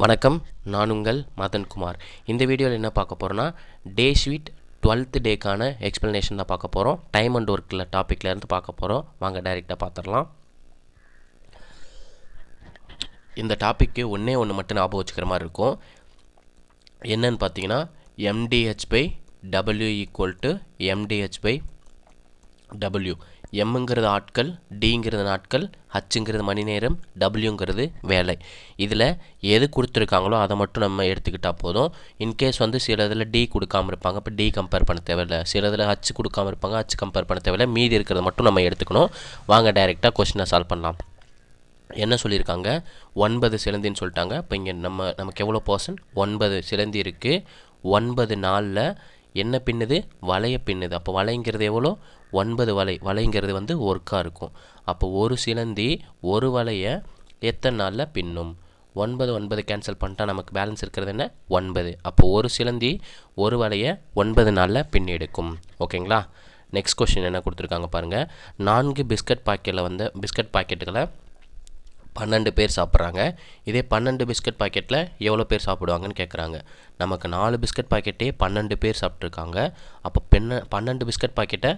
வணக்கம், நான் உங்கள் மதன்குமார். இந்த வீடியோவில் என்ன பார்க்க போகிறோன்னா, டே ஷீட் 12th டேக்கான எக்ஸ்ப்ளனேஷன் தான் பார்க்க போகிறோம். டைம் அண்ட் ஒர்க்கில் டாப்பிக்லேருந்து பார்க்க போகிறோம். வாங்க டைரெக்டாக பார்த்துடலாம். இந்த டாப்பிக்கு ஒன்றே ஒன்று மட்டும் ஞாபகம் வச்சுக்கிற மாதிரி இருக்கும். என்னன்னு பார்த்தீங்கன்னா, MDH/W = MDH/W. எம்ங்கிறது ஆட்கள், டிங்கிறது நாட்கள், ஹச்சுங்கிறது மணி நேரம், டபிள்யூங்கிறது வேலை. இதில் எது கொடுத்துருக்காங்களோ அதை மட்டும் நம்ம எடுத்துக்கிட்டால் போதும். இன்கேஸ் சில இதில் டி கொடுக்காமல் இருப்பாங்க, இப்போ டி கம்பேர் பண்ண தேவையில்லை. சில இதில் ஹச்சு கொடுக்காமல் இருப்பாங்க, ஹச்சு கம்பேர் பண்ண தேவையில்லை. மீதி இருக்கிறத மட்டும் நம்ம எடுத்துக்கணும். வாங்க டைரெக்டாக கொஸ்டினை சால்வ் பண்ணலாம். என்ன சொல்லியிருக்காங்க? 9 சிலந்தின்னு சொல்லிட்டாங்க. இப்போ இங்கே நமக்கு எவ்வளோ பர்சன்ட்? 9 சிலந்தி இருக்குது. 9 நாளில் என்ன பின்னுது? வலையை பின்னுது. அப்போ வலைங்கிறது எவ்வளோ? 9 வலை. வலைங்கிறது ஒர்க்காக இருக்கும். அப்போ ஒரு சிலந்தி ஒரு வலையை எத்தனை நாளில் பின்னும்? 9 கேன்சல் பண்ணிட்டா நமக்கு பேலன்ஸ் இருக்கிறது என்ன? 9. அப்போ ஒரு சிலந்தி ஒரு வலையை 9 நாளில் பின்னி எடுக்கும். ஓகேங்களா? நெக்ஸ்ட் கொஸ்டின் என்ன கொடுத்துருக்காங்க பாருங்கள். 4 பிஸ்கட் பாக்கெட்டுகளை 12 பேர் சாப்பிட்றாங்க. இதே 12 பிஸ்கட் பாக்கெட்டில் எவ்வளோ பேர் சாப்பிடுவாங்கன்னு கேட்குறாங்க. நமக்கு 4 பிஸ்கட் பாக்கெட்டே 12 பேர் சாப்பிட்ருக்காங்க. அப்போ 12 பிஸ்கட் பாக்கெட்டை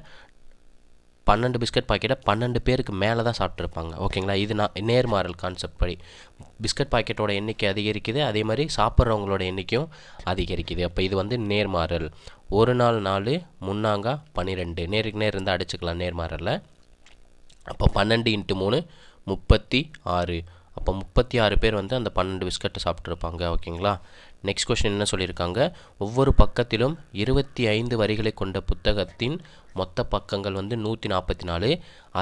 12 பேருக்கு மேலே தான் சாப்பிட்ருப்பாங்க. ஓகேங்களா? இது நேர்மாறல் கான்செப்ட் படி பிஸ்கட் பாக்கெட்டோட எண்ணிக்கை அதிகரிக்குது, அதே மாதிரி சாப்பிட்றவங்களோட எண்ணிக்கையும் அதிகரிக்குது. அப்போ இது நேர்மாறல். ஒரு நாள் 4 முன்னாங்க 12 நேருக்கு நேர் இருந்தால் அடிச்சுக்கலாம் நேர்மாறலில். அப்போ 12 × 3 36. அப்போ 36 பேர் அந்த 12 பிஸ்கட்டை சாப்பிட்ருப்பாங்க. ஓகேங்களா? நெக்ஸ்ட் கொஸ்டின் என்ன சொல்லியிருக்காங்க? ஒவ்வொரு பக்கத்திலும் 25 வரிகளை கொண்ட புத்தகத்தின் மொத்த பக்கங்கள் 144.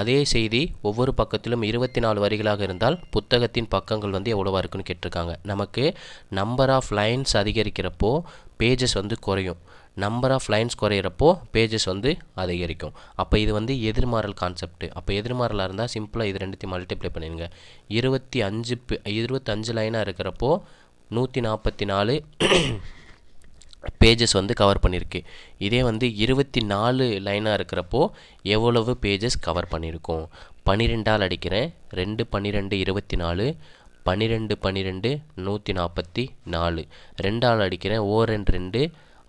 அதே செய்தி ஒவ்வொரு பக்கத்திலும் 24 வரிகளாக இருந்தால் புத்தகத்தின் பக்கங்கள் எவ்வளோவா இருக்குன்னு கேட்டிருக்காங்க. நமக்கு நம்பர் ஆஃப் லைன்ஸ் அதிகரிக்கிறப்போ பேஜஸ் குறையும். நம்பர் ஆஃப் லைன்ஸ் குறையிறப்போ பேஜஸ் அதிகரிக்கும். அப்போ இது எதிர்மாறல் கான்செப்ட். அப்போ எதிர்மாறலாக இருந்தால் சிம்பிளாக இது ரெண்டுத்தையும் மல்டிப்ளை பண்ணிடுங்க. 25 லைனாக இருக்கிறப்போ 144 பேஜஸ் கவர் பண்ணியிருக்கு. இதே 24 லைனாக இருக்கிறப்போ எவ்வளவு பேஜஸ் கவர் பண்ணியிருக்கோம்? 12ஆல் அடிக்கிறேன். 2 12 24, 12 12 144. 2ஆல் அடிக்கிறேன். 2 2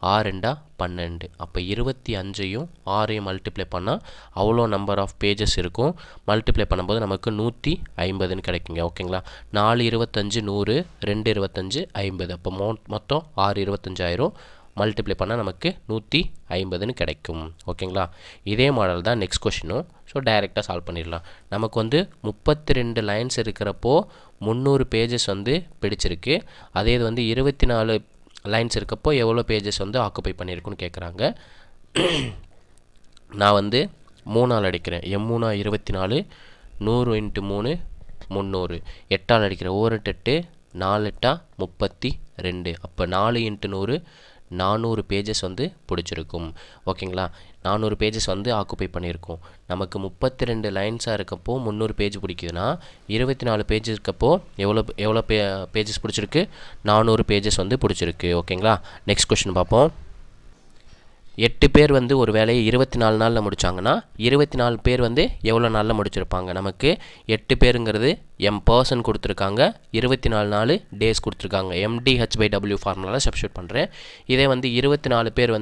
6 2 12. அப்போ 25ஐயும் 6ஐயும் மல்டிப்ளை பண்ணால் அவ்வளோ நம்பர் ஆஃப் பேஜஸ் இருக்கும். மல்டிப்ளை பண்ணும்போது நமக்கு 150ன்னு கிடைக்குங்க. ஓகேங்களா? 4 25 100, 2 25 50. அப்போ மொத்தம் 6 25 மல்டிப்ளை பண்ணால் நமக்கு 150ன்னு கிடைக்கும். ஓகேங்களா? இதே மாடல் தான் நெக்ஸ்ட் கொஷினும். ஸோ டைரெக்டாக சால்வ் பண்ணிடலாம். நமக்கு 32 லைன்ஸ் இருக்கிறப்போ 300 பேஜஸ் பிடிச்சிருக்கு. அதே இது 24 லைன்ஸ் இருக்கப்போ எவ்வளோ பேஜஸ் ஆக்குப்பை பண்ணியிருக்குன்னு கேட்குறாங்க. நான் 3ஆல் அடிக்கிறேன். M3 24, 100 × 3 300. 8ஆல் அடிக்கிறேன். 1 8 4 8 32. அப்போ 4 × 100 400 பேஜஸ் பிடிச்சிருக்கும். ஓகேங்களா? 400 பேஜஸ் ஆக்குப்பை பண்ணியிருக்கோம். நமக்கு 32 லைன்ஸாக இருக்கப்போ 300 பேஜ் பிடிக்குதுன்னா 24 பேஜ் இருக்கப்போ எவ்வளோ பேஜஸ் பிடிச்சிருக்கு? 400 பேஜஸ் பிடிச்சிருக்கு. ஓகேங்களா? நெக்ஸ்ட் கொஸ்டின் பார்ப்போம். 8 பேர் ஒரு வேலையை 24 நாளில் முடித்தாங்கன்னா 24 பேர் எவ்வளோ நாளில் முடிச்சிருப்பாங்க? நமக்கு 8 பேருங்கிறது பர்சன் கொடுத்துருக்காங்க, 24 நாள் டேஸ் கொடுத்துருக்காங்க. MDH/W ஃபார்முலாவில் சப்ஸ்டிட்யூட் பண்ணுறேன். இதே 24 பேர்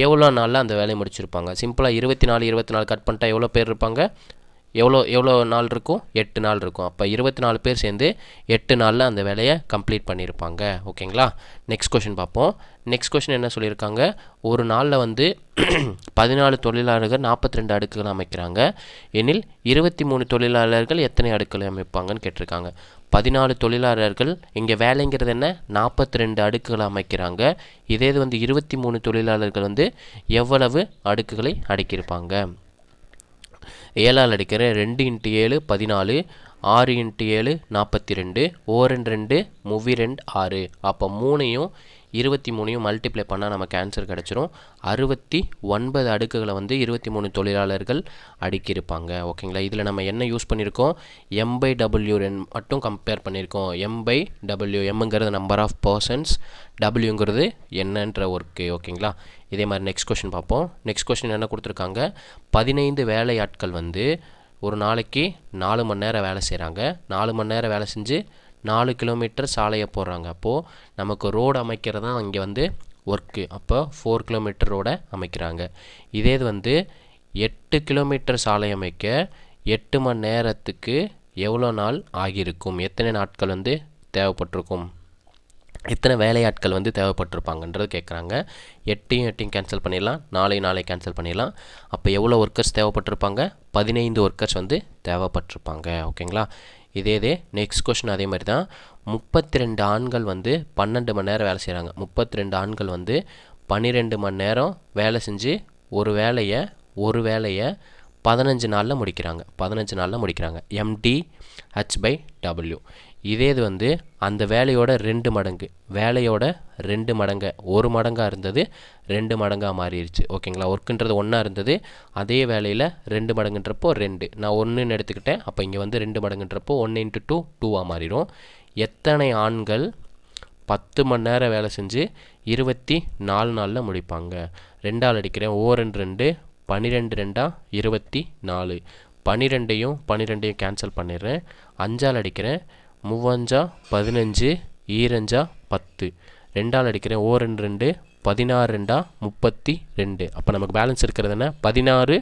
எவ்வளோ நாளில் அந்த வேலையை முடிச்சிருப்பாங்க? சிம்பிளாக 24 கட் பண்ணிட்டா எவ்வளோ பேர் இருப்பாங்க? எவ்வளோ நாள் இருக்கும்? 8 நாள் இருக்கும். அப்போ 24 பேர் சேர்ந்து 8 நாளில் அந்த வேலையை கம்ப்ளீட் பண்ணியிருப்பாங்க. ஓகேங்களா? நெக்ஸ்ட் கொஷின் பார்ப்போம். நெக்ஸ்ட் கொஷின் என்ன சொல்லியிருக்காங்க? ஒரு நாளில் 14 தொழிலாளர்கள் 42 அடுக்குகள் அமைக்கிறாங்க எனில் 23 தொழிலாளர்கள் எத்தனை அடுக்குகளை அமைப்பாங்கன்னு கேட்டிருக்காங்க. 14 தொழிலாளர்கள், இங்கே வேலைங்கிறது என்ன? 42 அடுக்குகளை அமைக்கிறாங்க. இதே இது 23 தொழிலாளர்கள் எவ்வளவு அடுக்குகளை அடுக்கியிருப்பாங்க? 7ஆல் அடிக்கிறேன். 2 × 7 14, 6 × 7 42, 2 2 32 6. அப்போ 3ஐயும் 23ஐயும் மல்டிப்ளை பண்ணால் நமக்கு ஆன்சர் கிடச்சிரும். 69 அடுக்குகளை 23 தொழிலாளர்கள் அடுக்கியிருப்பாங்க. ஓகேங்களா? இதில் நம்ம என்ன யூஸ் பண்ணியிருக்கோம்? M/W மட்டும் கம்பேர் பண்ணியிருக்கோம். M/W, எம்ங்கிறது நம்பர் ஆஃப் பர்சன்ஸ், டபிள்யூங்கிறது என்னன்ற ஒர்க்கு. ஓகேங்களா? இதே மாதிரி நெக்ஸ்ட் கொஸ்டின் பார்ப்போம். நெக்ஸ்ட் கொஸ்டின் என்ன கொடுத்துருக்காங்க? 15 வேலையாட்கள் ஒரு நாளைக்கு 4 மணி நேரம் வேலை செய்கிறாங்க. 4 மணி நேரம் வேலை செஞ்சு 4 கிலோமீட்டர் சாலையை போடுறாங்க. அப்போது நமக்கு ரோடு அமைக்கிறது தான் இங்கே வந்து ஒர்க்கு. அப்போ 4 கிலோமீட்டர் ரோடை அமைக்கிறாங்க. இதே இது வந்து 8 கிலோமீட்டர் சாலை அமைக்க 8 மணி நேரத்துக்கு எவ்வளோ நாள் ஆகியிருக்கும், எத்தனை நாட்கள் வந்து தேவைப்பட்டிருக்கும், எத்தனை வேலையாட்கள் வந்து தேவைப்பட்டிருப்பாங்கன்றது கேட்குறாங்க. 8 கேன்சல் பண்ணிடலாம், 4 கேன்சல் பண்ணிடலாம். அப்போ எவ்வளோ ஒர்க்கர்ஸ் தேவைப்பட்டிருப்பாங்க, 15 ஒர்க்கர்ஸ் வந்து தேவைப்பட்டிருப்பாங்க. ஓகேங்களா. இதே நெக்ஸ்ட் கொஸ்டின் அதே மாதிரி தான். 32 ஆண்கள் வந்து 12 மணி நேரம் வேலை செய்கிறாங்க. 32 ஆண்கள் வந்து 12 மணி நேரம் வேலை செஞ்சு ஒரு வேலையை 15 நாளில் முடிக்கிறாங்க. 15 நாளில் முடிக்கிறாங்க. MDH/W. இதே இது வந்து அந்த வேலையோட 2 மடங்கு, ஒரு மடங்காக இருந்தது 2 மடங்காக மாறிடுச்சு. ஓகேங்களா. ஒர்க்குன்றது 1 இருந்தது, அதே வேலையில் 2 மடங்குன்றப்போ 2, நான் 1ன்னு எடுத்துக்கிட்டேன். அப்போ இங்கே வந்து 2 மடங்குன்றப்போ 1 × 2 2ஆக மாறிடும். எத்தனை ஆண்கள் 10 மணி நேரம் வேலை செஞ்சு 24 நாளில் முடிப்பாங்க. 2ஆல் அடிக்கிறேன், 2 12 2 24, 12ஐயும் 12ஐயும் கேன்சல் பண்ணிடுறேன். 5ஆல் அடிக்கிறேன், 3 15, 2 10, 2ஆல் அடிக்கிறேன், 2 16 2 32. அப்போ நமக்கு பேலன்ஸ் இருக்கிறது என்ன, 16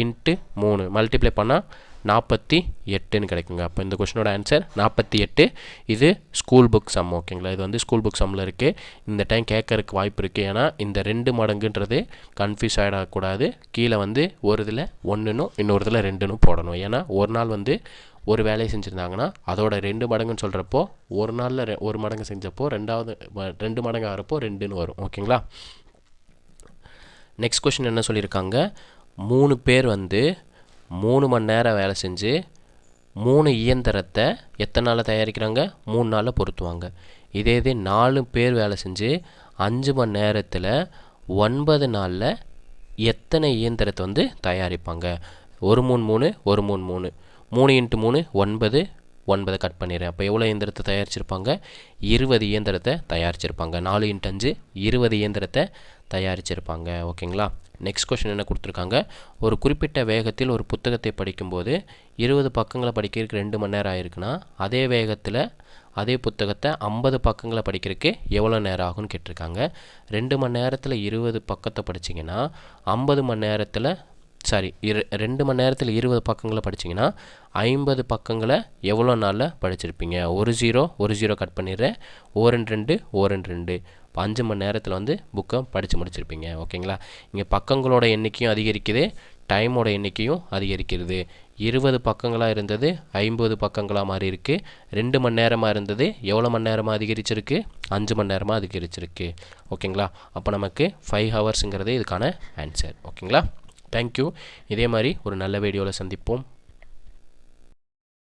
× 3 மல்டிப்ளை பண்ணால் 48ன்னு கிடைக்குங்க. அப்போ இந்த கொஸ்டினோட ஆன்சர் 48. இது ஸ்கூல் புக் சம். ஓகேங்களா. இது வந்து ஸ்கூல் புக் சம்மில் இருக்குது. இந்த டைம் கேட்கறதுக்கு வாய்ப்பு இருக்குது. ஏன்னா இந்த 2 மடங்குன்றது கன்ஃபியூஸ் ஆகிடக்கூடாது. கீழே வந்து ஒரு இதில் 1னும் இன்னொரு இதில் 2னும் போடணும். ஏன்னா ஒரு நாள் வந்து ஒரு வேலையை செஞ்சுருந்தாங்கன்னா அதோட 2 மடங்குன்னு சொல்கிறப்போ ஒரு நாளில் 1 மடங்கு செஞ்சப்போ 2 மடங்கு ஆகிறப்போ 2ன்னு வரும். ஓகேங்களா. நெக்ஸ்ட் கொஸ்டின் என்ன சொல்லியிருக்காங்க, 3 பேர் வந்து 3 மணி நேரம் வேலை செஞ்சு 3 இயந்திரத்தை எத்தனை நாளில் தயாரிக்கிறாங்க, 3 நாளில் பொருத்துவாங்க. இதே 4 பேர் வேலை செஞ்சு 5 மணி நேரத்தில் 9 நாளில் எத்தனை இயந்திரத்தை வந்து தயாரிப்பாங்க. 1 3 3 1 3 3 3 × 3 9 கட் பண்ணிடுறேன். அப்போ எவ்வளோ இயந்திரத்தை தயாரிச்சிருப்பாங்க, 20 இயந்திரத்தை தயாரிச்சிருப்பாங்க. 4 × 5 20 இயந்திரத்தை தயாரிச்சிருப்பாங்க. ஓகேங்களா. நெக்ஸ்ட் கொஸ்டின் என்ன கொடுத்துருக்காங்க, ஒரு குறிப்பிட்ட வேகத்தில் ஒரு புத்தகத்தை படிக்கும்போது 20 பக்கங்களை படிக்கிறதுக்கு 2 மணி நேரம் ஆயிருக்குன்னா அதே வேகத்தில் அதே புத்தகத்தை 50 பக்கங்களை படிக்கிறதுக்கு எவ்வளோ நேரம் ஆகும்னு கேட்டிருக்காங்க. 2 மணி நேரத்தில் 20 பக்கத்தை படிச்சிங்கன்னா 50 மணி நேரத்தில் 2 மணி நேரத்தில் 20 பக்கங்களை படிச்சிங்கன்னா 50 பக்கங்களை எவ்வளோ நாளில் படிச்சிருப்பீங்க. 1 0 கட் பண்ணிடுறேன், 2 2 இப்போ 5 மணி நேரத்தில் வந்து புக்கை படித்து முடிச்சிருப்பீங்க. ஓகேங்களா. இங்கே பக்கங்களோட எண்ணிக்கையும் அதிகரிக்குது, டைமோட எண்ணிக்கையும் அதிகரிக்கிறது. 20 பக்கங்களாக இருந்தது 50 பக்கங்களாக மாறி இருக்குது. 2 மணி நேரமாக இருந்தது எவ்வளோ மணி நேரமாக அதிகரிச்சிருக்கு, 5 மணி நேரமாக அதிகரிச்சிருக்கு. ஓகேங்களா. அப்போ நமக்கு 5 ஹவர்ஸுங்கிறது இதுக்கான ஆன்சர். ஓகேங்களா. தேங்க்யூ. இதே மாதிரி ஒரு நல்ல வீடியோவில் சந்திப்போம்.